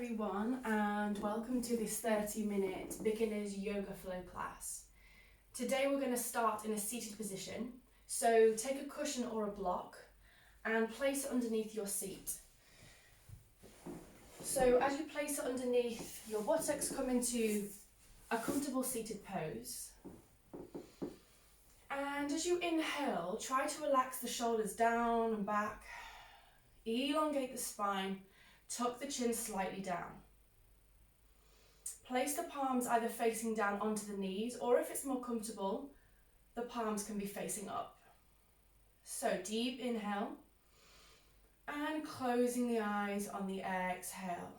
everyone, and welcome to this 30-minute beginner's yoga flow class. Today we're going to start in a seated position, so take a cushion or a block and place it underneath your seat. So as you place it underneath, your buttocks come into a comfortable seated pose. And as you inhale, try to relax the shoulders down and back, elongate the spine, tuck the chin slightly down. Place the palms either facing down onto the knees, or if it's more comfortable, the palms can be facing up. So deep inhale and closing the eyes on the exhale.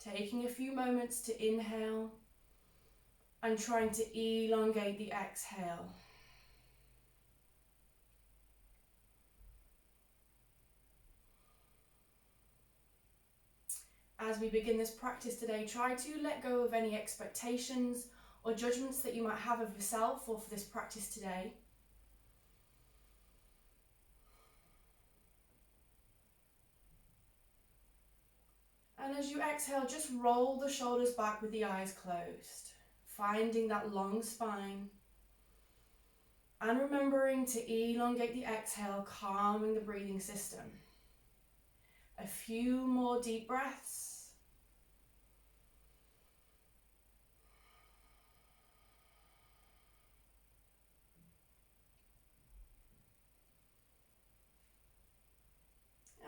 Taking a few moments to inhale and trying to elongate the exhale. As we begin this practice today, try to let go of any expectations or judgments that you might have of yourself or for this practice today. And as you exhale, just roll the shoulders back with the eyes closed, finding that long spine. And remembering to elongate the exhale, calming the breathing system. A few more deep breaths.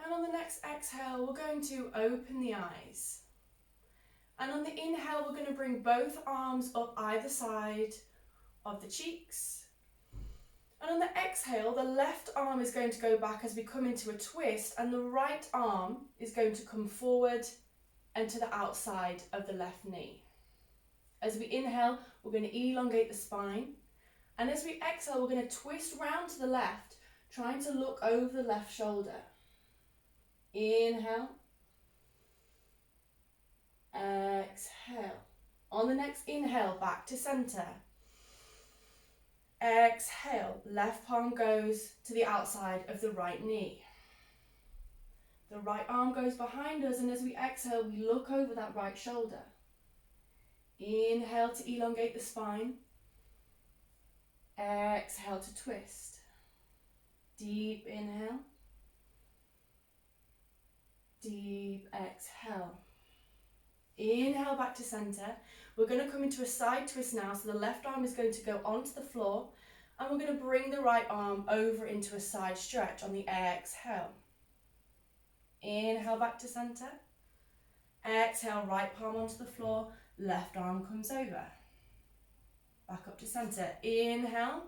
And on the next exhale, we're going to open the eyes. And on the inhale, we're going to bring both arms up either side of the cheeks. And on the exhale, the left arm is going to go back as we come into a twist, and the right arm is going to come forward and to the outside of the left knee. As we inhale, we're going to elongate the spine. And as we exhale, we're going to twist round to the left, trying to look over the left shoulder. Inhale. Exhale. On the next inhale, back to center. Exhale, left palm goes to the outside of the right knee. The right arm goes behind us, and as we exhale, we look over that right shoulder. Inhale to elongate the spine. Exhale to twist. Deep inhale. Deep exhale. Inhale back to center. We're going to come into a side twist now, so the left arm is going to go onto the floor, and we're going to bring the right arm over into a side stretch on the exhale. Inhale back to center. Exhale, right palm onto the floor, left arm comes over. Back up to center. Inhale.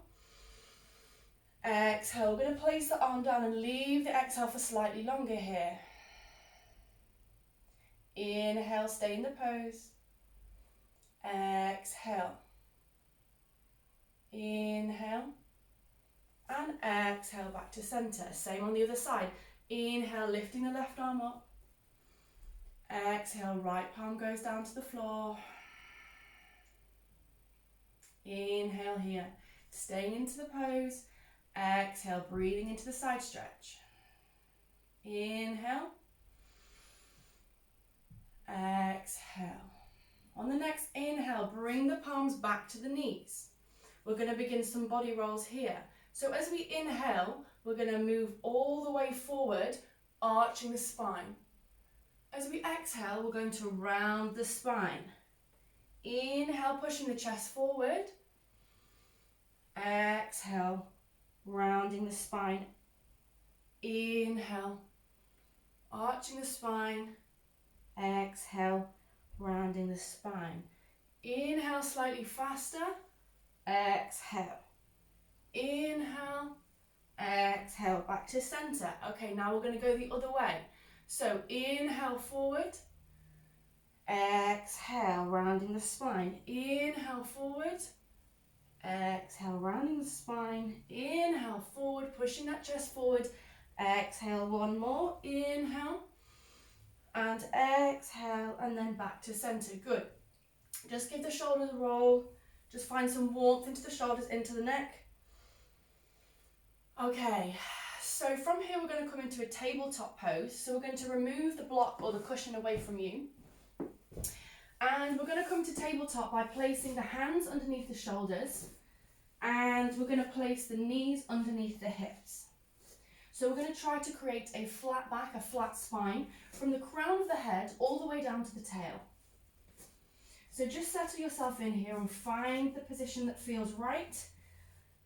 Exhale, we're going to place the arm down and leave the exhale for slightly longer here. Inhale, stay in the pose. Exhale. Inhale. And exhale back to center. Same on the other side. Inhale, lifting the left arm up. Exhale, right palm goes down to the floor. Inhale here, staying into the pose. Exhale, breathing into the side stretch. Inhale. Exhale. On the next inhale, bring the palms back to the knees. We're going to begin some body rolls here. So as we inhale, we're going to move all the way forward, arching the spine. As we exhale, we're going to round the spine. Inhale, pushing the chest forward. Exhale, rounding the spine. Inhale, arching the spine. Exhale, rounding the spine. Inhale slightly faster. Exhale. Inhale. Exhale, back to center. Okay, now we're going to go the other way. So inhale forward. Exhale, rounding the spine. Inhale forward. Exhale, rounding the spine. Inhale forward, pushing that chest forward. Exhale, one more. Inhale. And exhale, and then back to center. Good. Just give the shoulders a roll. Just find some warmth into the shoulders, into the neck. Okay, So from here we're going to come into a tabletop pose. So we're going to remove the block or the cushion away from you. And we're going to come to tabletop by placing the hands underneath the shoulders, and we're going to place the knees underneath the hips. So we're going to try to create a flat back, a flat spine, from the crown of the head all the way down to the tail. So just settle yourself in here and find the position that feels right.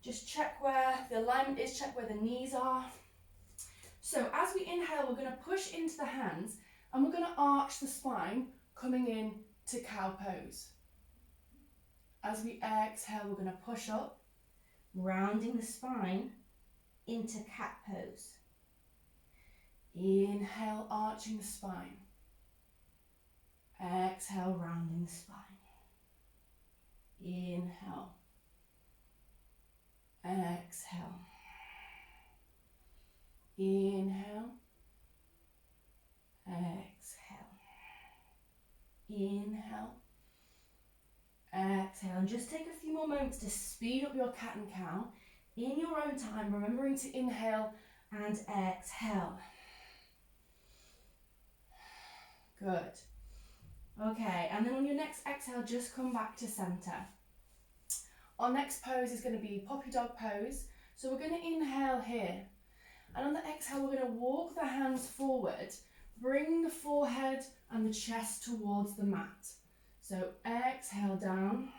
Just check where the alignment is, check where the knees are. So as we inhale, we're going to push into the hands and we're going to arch the spine, coming in to cow pose. As we exhale, we're going to push up, rounding the spine into cat pose. Inhale, arching the spine. Exhale, rounding the spine. Inhale. Exhale. Inhale. Exhale. Inhale. Exhale. And just take a few more moments to speed up your cat and cow in your own time, remembering to inhale and exhale. Good. Okay, and then on your next exhale, just come back to center. Our next pose is going to be puppy dog pose. So we're going to inhale here. And on the exhale, we're going to walk the hands forward, bring the forehead and the chest towards the mat. So exhale down.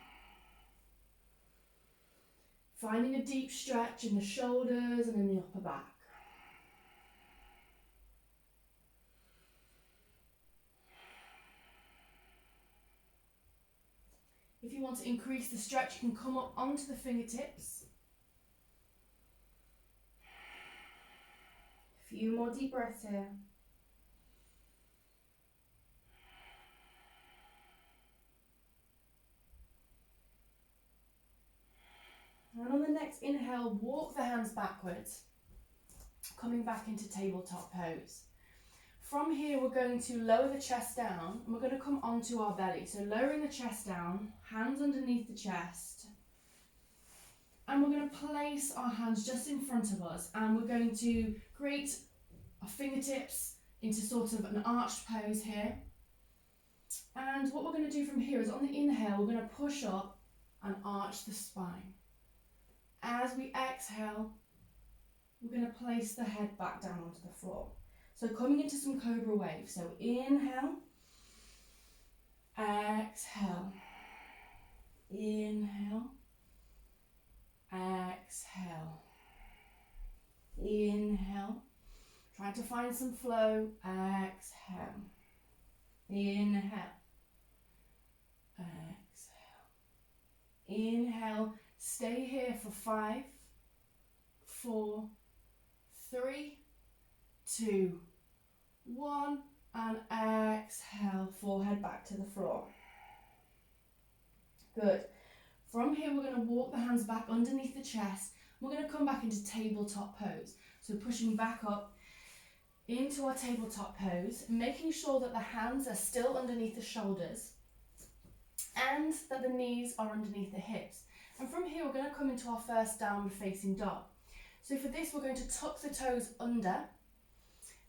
Finding a deep stretch in the shoulders and in the upper back. If you want to increase the stretch, you can come up onto the fingertips. A few more deep breaths here. And on the next inhale, walk the hands backwards, coming back into tabletop pose. From here, we're going to lower the chest down and we're going to come onto our belly. So lowering the chest down, hands underneath the chest. And we're going to place our hands just in front of us and we're going to create our fingertips into sort of an arched pose here. And what we're going to do from here is on the inhale, we're going to push up and arch the spine. As we exhale, we're going to place the head back down onto the floor. So coming into some cobra wave. So inhale, exhale, inhale, exhale, inhale. Try to find some flow, exhale, inhale, exhale, inhale. Stay here for 5, 4, 3, 2, 1, and exhale, forehead back to the floor. Good. From here, we're going to walk the hands back underneath the chest. We're going to come back into tabletop pose. So pushing back up into our tabletop pose, making sure that the hands are still underneath the shoulders and that the knees are underneath the hips. And from here, we're going to come into our first downward facing dog. So for this, we're going to tuck the toes under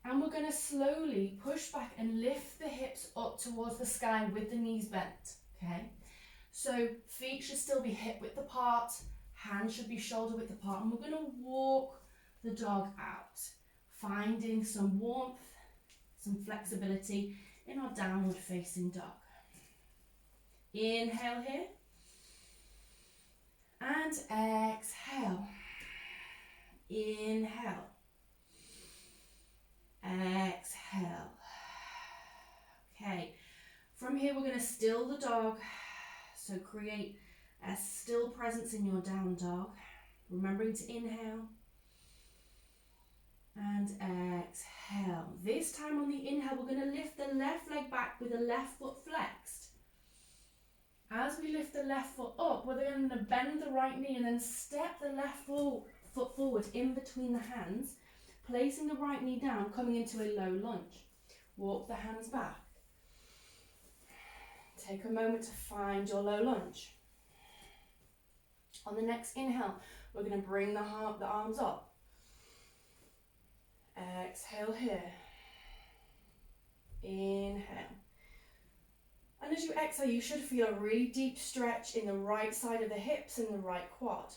and we're going to slowly push back and lift the hips up towards the sky with the knees bent, okay? So feet should still be hip width apart, hands should be shoulder width apart, and we're going to walk the dog out, finding some warmth, some flexibility in our downward facing dog. Inhale here. And exhale. Inhale. Exhale. Okay, from here we're going to still the dog. So create a still presence in your down dog. Remembering to inhale. And exhale. This time on the inhale, we're going to lift the left leg back with the left foot flexed. As we lift the left foot up, we're then going to bend the right knee and then step the left foot forward in between the hands, placing the right knee down, coming into a low lunge. Walk the hands back. Take a moment to find your low lunge. On the next inhale, we're going to bring the arms up. exhale here. Inhale. And as you exhale, you should feel a really deep stretch in the right side of the hips and the right quad.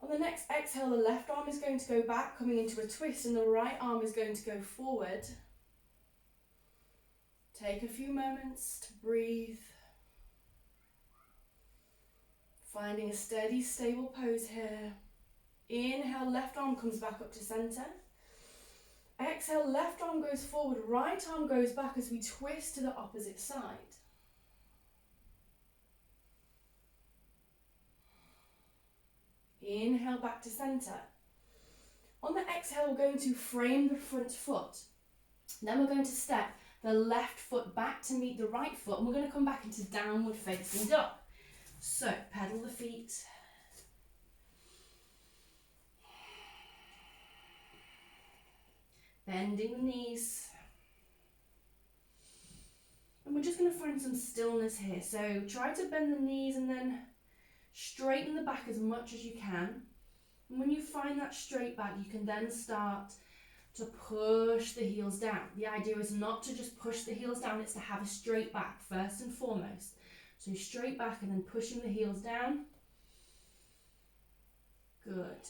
On the next exhale, the left arm is going to go back, coming into a twist, and the right arm is going to go forward. Take a few moments to breathe. Finding a steady, stable pose here. Inhale, left arm comes back up to center. Exhale, left arm goes forward, right arm goes back as we twist to the opposite side. Inhale, back to center. On the exhale, we're going to frame the front foot. Then we're going to step the left foot back to meet the right foot, and we're going to come back into downward facing dog. So, pedal the feet. Bending the knees. And we're just going to find some stillness here. So try to bend the knees and then straighten the back as much as you can. And when you find that straight back, you can then start to push the heels down. The idea is not to just push the heels down, it's to have a straight back first and foremost. So straight back and then pushing the heels down. Good.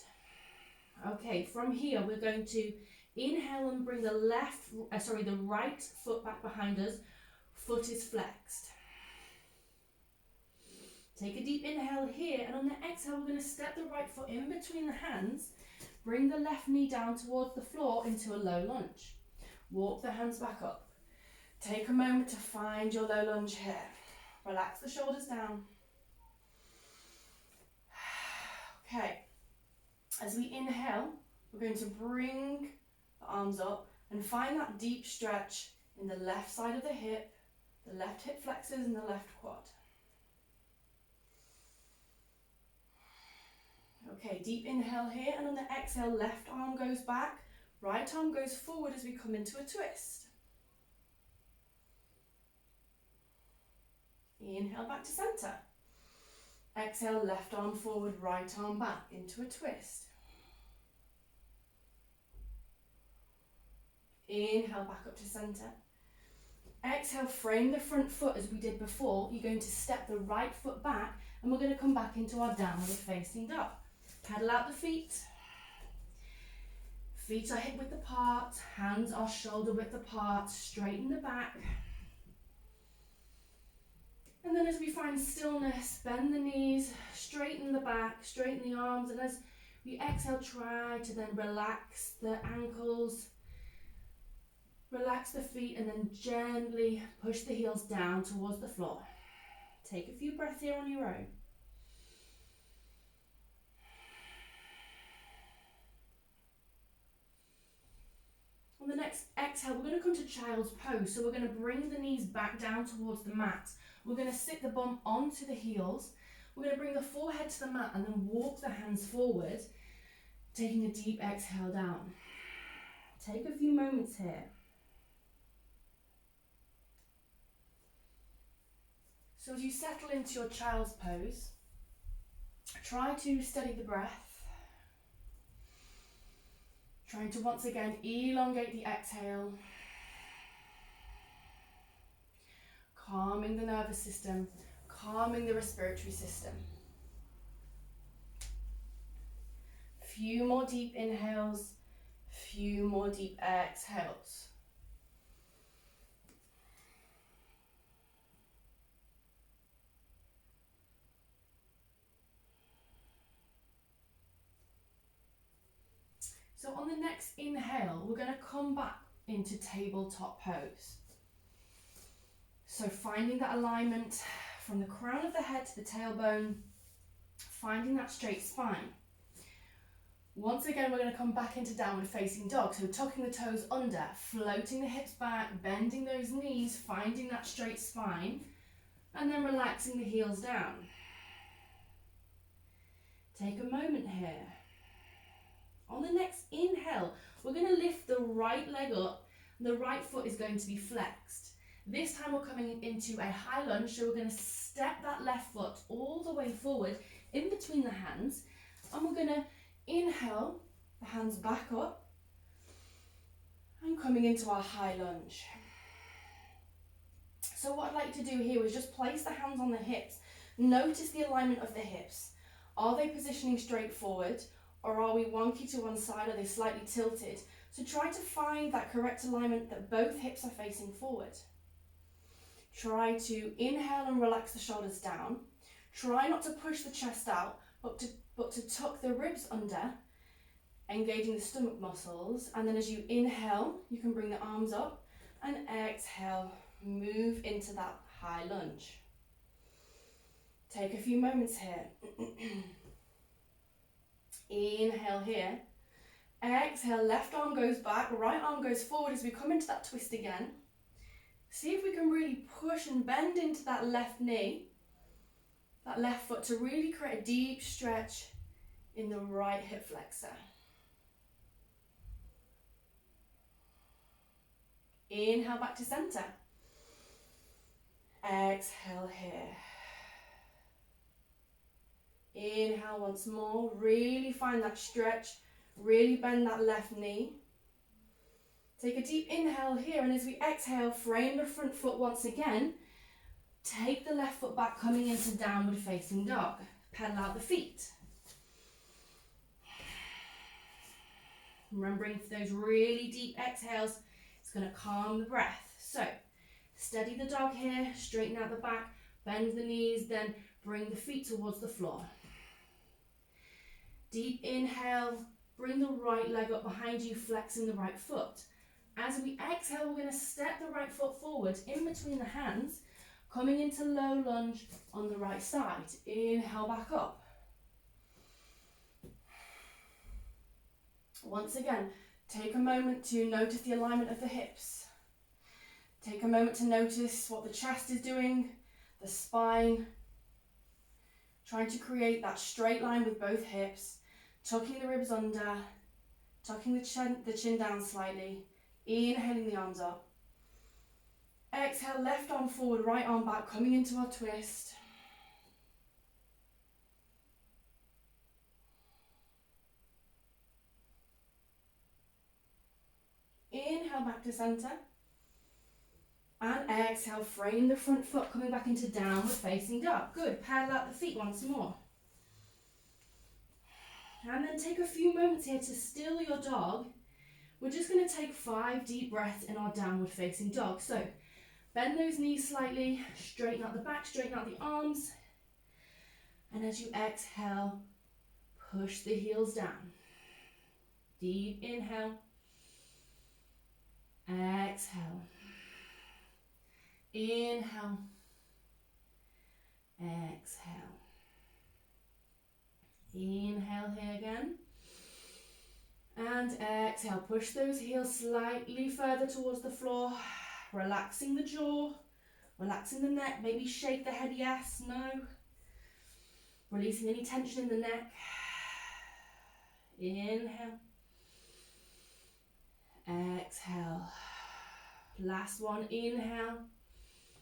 Okay, from here we're going to inhale and bring the right foot back behind us. Foot is flexed. Take a deep inhale here, and on the exhale we're going to step the right foot in between the hands. Bring the left knee down towards the floor into a low lunge. Walk the hands back up. Take a moment to find your low lunge here. Relax the shoulders down. Okay. As we inhale, we're going to bring the arms up and find that deep stretch in the left side of the hip, the left hip flexors and the left quad. Okay, deep inhale here, and on the exhale, left arm goes back, right arm goes forward as we come into a twist. Inhale back to center. Exhale, left arm forward, right arm back into a twist. Inhale back up to center. Exhale, frame the front foot as we did before. You're going to step the right foot back, and we're going to come back into our downward facing dog. Pedal out the feet. Feet are hip width apart, hands are shoulder width apart, straighten the back. And then as we find stillness, bend the knees, straighten the back, straighten the arms, and as we exhale, try to then relax the ankles, relax the feet, and then gently push the heels down towards the floor. Take a few breaths here on your own. On the next exhale, we're going to come to child's pose. So we're going to bring the knees back down towards the mat. We're going to sit the bum onto the heels. We're going to bring the forehead to the mat and then walk the hands forward, taking a deep exhale down. Take a few moments here. So as you settle into your child's pose, try to steady the breath. Trying to once again elongate the exhale. Calming the nervous system, calming the respiratory system. Few more deep inhales, few more deep exhales. So on the next inhale, we're going to come back into tabletop pose. So finding that alignment from the crown of the head to the tailbone, finding that straight spine. Once again, we're going to come back into downward facing dog. So tucking the toes under, floating the hips back, bending those knees, finding that straight spine, and then relaxing the heels down. Take a moment here. On the next inhale, we're going to lift the right leg up. The right foot is going to be flexed. This time we're coming into a high lunge, so we're going to step that left foot all the way forward in between the hands. And we're going to inhale, the hands back up. And coming into our high lunge. So what I'd like you to do here is just place the hands on the hips. Notice the alignment of the hips. Are they positioning straight forward, or are we wonky to one side? Are they slightly tilted? So try to find that correct alignment that both hips are facing forward. Try to inhale and relax the shoulders down. Try not to push the chest out, but to tuck the ribs under, engaging the stomach muscles. And then as you inhale, you can bring the arms up, and exhale, move into that high lunge. Take a few moments here. Inhale here. Exhale, left arm goes back, right arm goes forward as we come into that twist again. See if we can really push and bend into that left knee, that left foot, to really create a deep stretch in the right hip flexor. Inhale back to center. Exhale here. Inhale once more, really find that stretch, really bend that left knee. Take a deep inhale here, and as we exhale, frame the front foot once again. Take the left foot back, coming into downward facing dog. Pedal out the feet. Remembering for those really deep exhales, it's going to calm the breath. So, steady the dog here, straighten out the back, bend the knees, then bring the feet towards the floor. Deep inhale, bring the right leg up behind you, flexing the right foot. As we exhale, we're going to step the right foot forward in between the hands, coming into low lunge on the right side. Inhale back up. Once again, take a moment to notice the alignment of the hips. Take a moment to notice what the chest is doing, the spine. Trying to create that straight line with both hips, tucking the ribs under, tucking the chin down slightly, inhaling the arms up. Exhale, left arm forward, right arm back, coming into our twist. Inhale back to center. And exhale, frame the front foot, coming back into downward facing dog. Good, pedal out the feet once more. And then take a few moments here to still your dog. We're just going to take 5 deep breaths in our downward facing dog. So bend those knees slightly, straighten out the back, straighten out the arms. And as you exhale, push the heels down. Deep inhale. Exhale. Inhale. Exhale. Inhale here again. And exhale. Push those heels slightly further towards the floor. Relaxing the jaw. Relaxing the neck. Maybe shake the head yes, no. Releasing any tension in the neck. Inhale. Exhale. Last one. Inhale.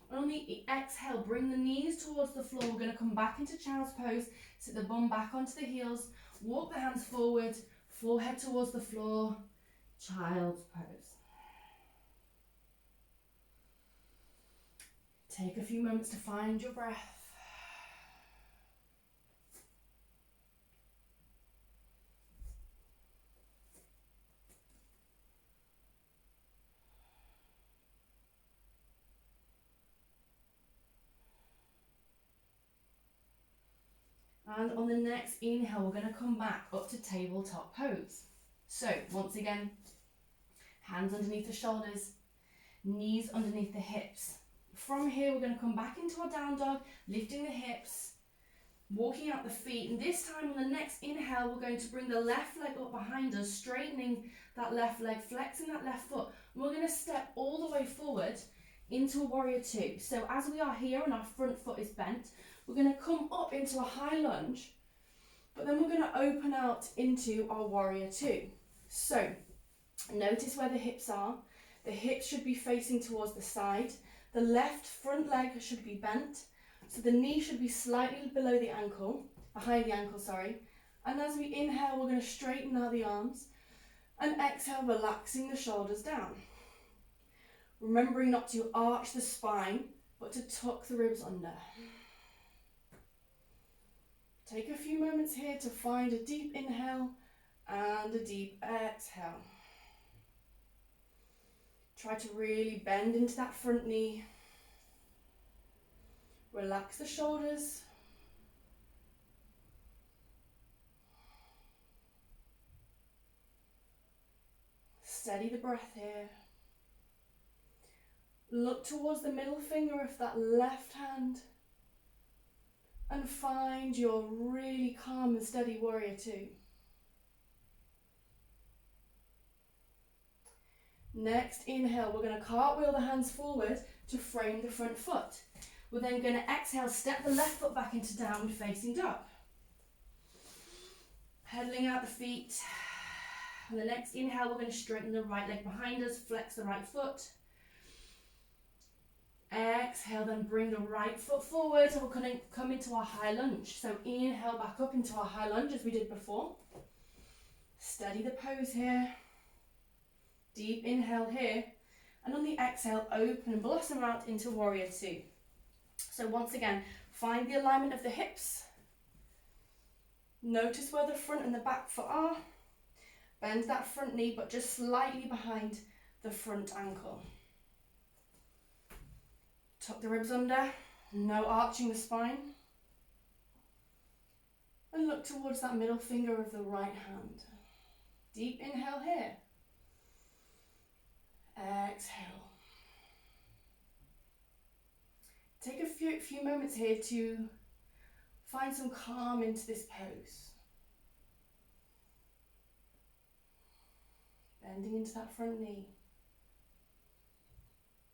And on the exhale, bring the knees towards the floor. We're going to come back into child's pose. Sit the bum back onto the heels. Walk the hands forward. Forehead towards the floor. Child's pose. Take a few moments to find your breath. And on the next inhale, we're going to come back up to tabletop pose. So once again, hands underneath the shoulders, knees underneath the hips. From here, we're going to come back into our down dog, lifting the hips, walking out the feet. And this time on the next inhale, we're going to bring the left leg up behind us, straightening that left leg, flexing that left foot. And we're going to step all the way forward into a warrior two. So as we are here and our front foot is bent, we're going to come up into a high lunge, but then we're going to open out into our warrior two. So notice where the hips are. The hips should be facing towards the side. The left front leg should be bent. So the knee should be slightly below the ankle, behind the ankle, sorry. And as we inhale, we're going to straighten out the arms. And exhale, relaxing the shoulders down. Remembering not to arch the spine, but to tuck the ribs under. Take a few moments here to find a deep inhale and a deep exhale. Try to really bend into that front knee. Relax the shoulders. Steady the breath here. Look towards the middle finger of that left hand and find your really calm and steady warrior two. Next inhale, we're going to cartwheel the hands forward to frame the front foot. We're then going to exhale, step the left foot back into downward facing dog. Pedaling out the feet. On the next inhale, we're going to straighten the right leg behind us, flex the right foot. Exhale, then bring the right foot forward and we're going to come into our high lunge. So inhale back up into our high lunge as we did before. Steady the pose here. Deep inhale here. And on the exhale, open and blossom out into warrior two. So once again, find the alignment of the hips. Notice where the front and the back foot are. Bend that front knee, but just slightly behind the front ankle. Tuck the ribs under, no arching the spine. And look towards that middle finger of the right hand. Deep inhale here. Exhale. Take a few moments here to find some calm into this pose. Bending into that front knee.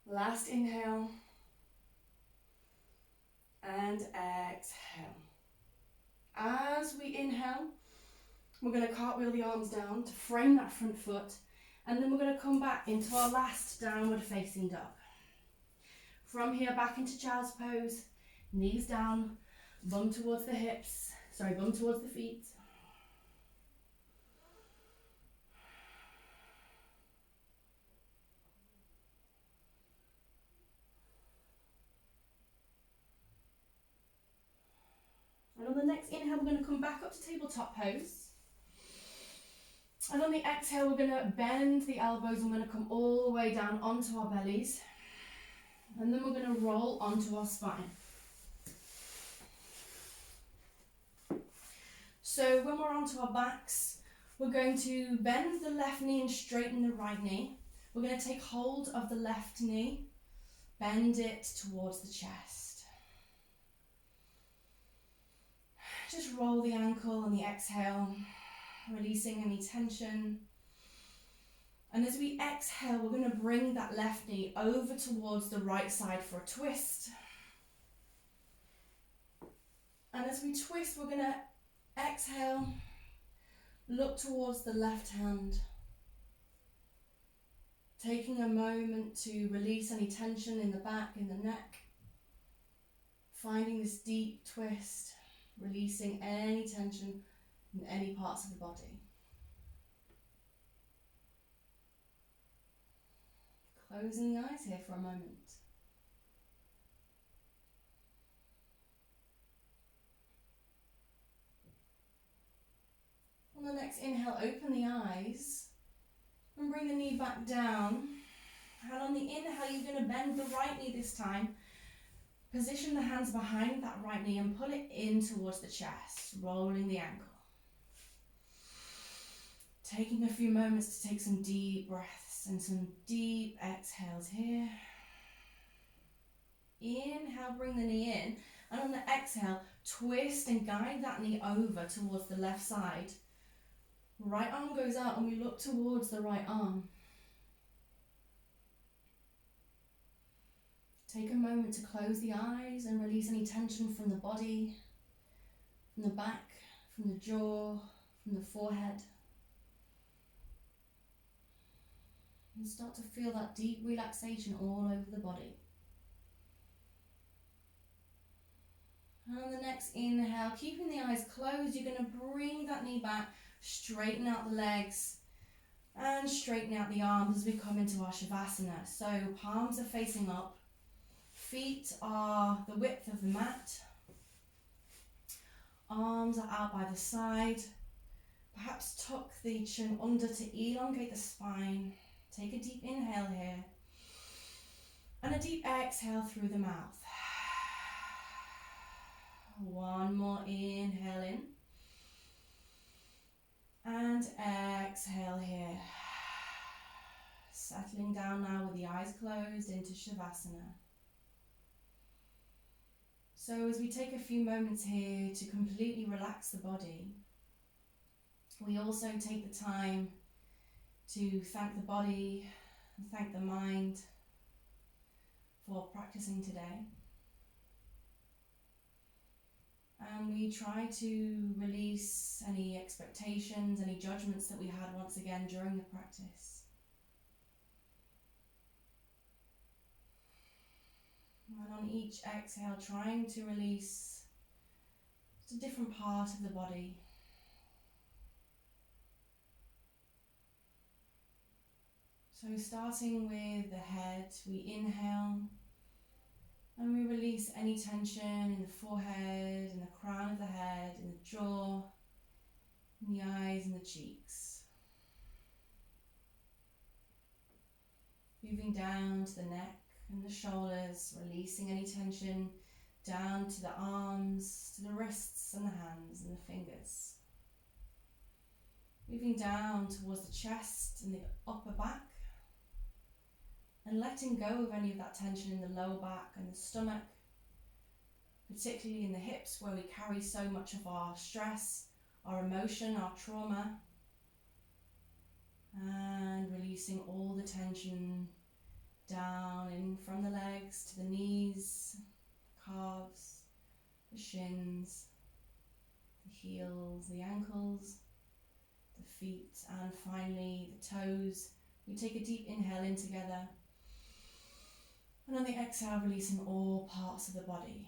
Last inhale. And exhale. As we inhale, we're going to cartwheel the arms down to frame that front foot, and then we're going to come back into our last downward facing dog. From here back into child's pose, knees down, bum towards the hips, bum towards the feet. And on the next inhale, we're going to come back up to tabletop pose. And on the exhale, we're going to bend the elbows and we're going to come all the way down onto our bellies. And then we're going to roll onto our spine. So when we're onto our backs, we're going to bend the left knee and straighten the right knee. We're going to take hold of the left knee, bend it towards the chest. Just roll the ankle on the exhale, releasing any tension. And as we exhale, we're going to bring that left knee over towards the right side for a twist. And as we twist, we're going to exhale, look towards the left hand. Taking a moment to release any tension in the back, in the neck. Finding this deep twist. Releasing any tension in any parts of the body. Closing the eyes here for a moment. On the next inhale, open the eyes and bring the knee back down. And on the inhale, you're going to bend the right knee this time. Position the hands behind that right knee and pull it in towards the chest, rolling the ankle. Taking a few moments to take some deep breaths and some deep exhales here. Inhale, bring the knee in, and on the exhale, twist and guide that knee over towards the left side. Right arm goes out and we look towards the right arm. Take a moment to close the eyes and release any tension from the body, from the back, from the jaw, from the forehead. And start to feel that deep relaxation all over the body. And on the next inhale, keeping the eyes closed, you're going to bring that knee back, straighten out the legs, And straighten out the arms as we come into our Shavasana. So palms are facing up, feet are the width of the mat, arms are out by the side. Perhaps tuck the chin under to elongate the spine. Take a deep inhale here and a deep exhale through the mouth. One more inhale in and exhale here. Settling down now with the eyes closed into Shavasana. So as we take a few moments here to completely relax the body, we also take the time to thank the body and thank the mind for practicing today. And we try to release any expectations, any judgments that we had once again during the practice. And on each exhale, trying to release a different part of the body. So starting with the head, we inhale and we release any tension in the forehead, in the crown of the head, in the jaw, in the eyes and the cheeks. Moving down to the neck and the shoulders, releasing any tension down to the arms, to the wrists and the hands and the fingers. Moving down towards the chest and the upper back, and letting go of any of that tension in the lower back and the stomach, particularly in the hips where we carry so much of our stress, our emotion, our trauma. And releasing all the tension down in from the legs to the knees, calves, the shins, the heels, the ankles, the feet, and finally the toes. We take a deep inhale in together. And on the exhale, releasing all parts of the body.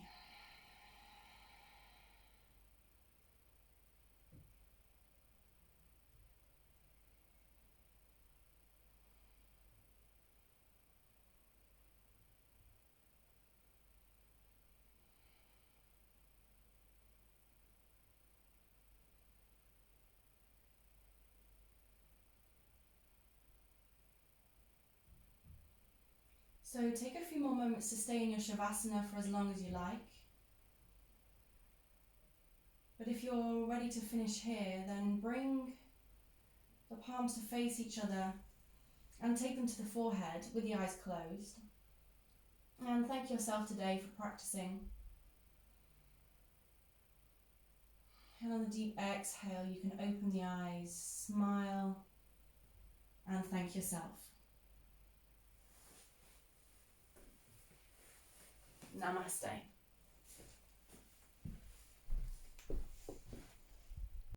So take a few more moments to stay in your Shavasana for as long as you like. But if you're ready to finish here, then bring the palms to face each other and take them to the forehead with the eyes closed. And thank yourself today for practicing. And on the deep exhale, you can open the eyes, smile, and thank yourself. Namaste.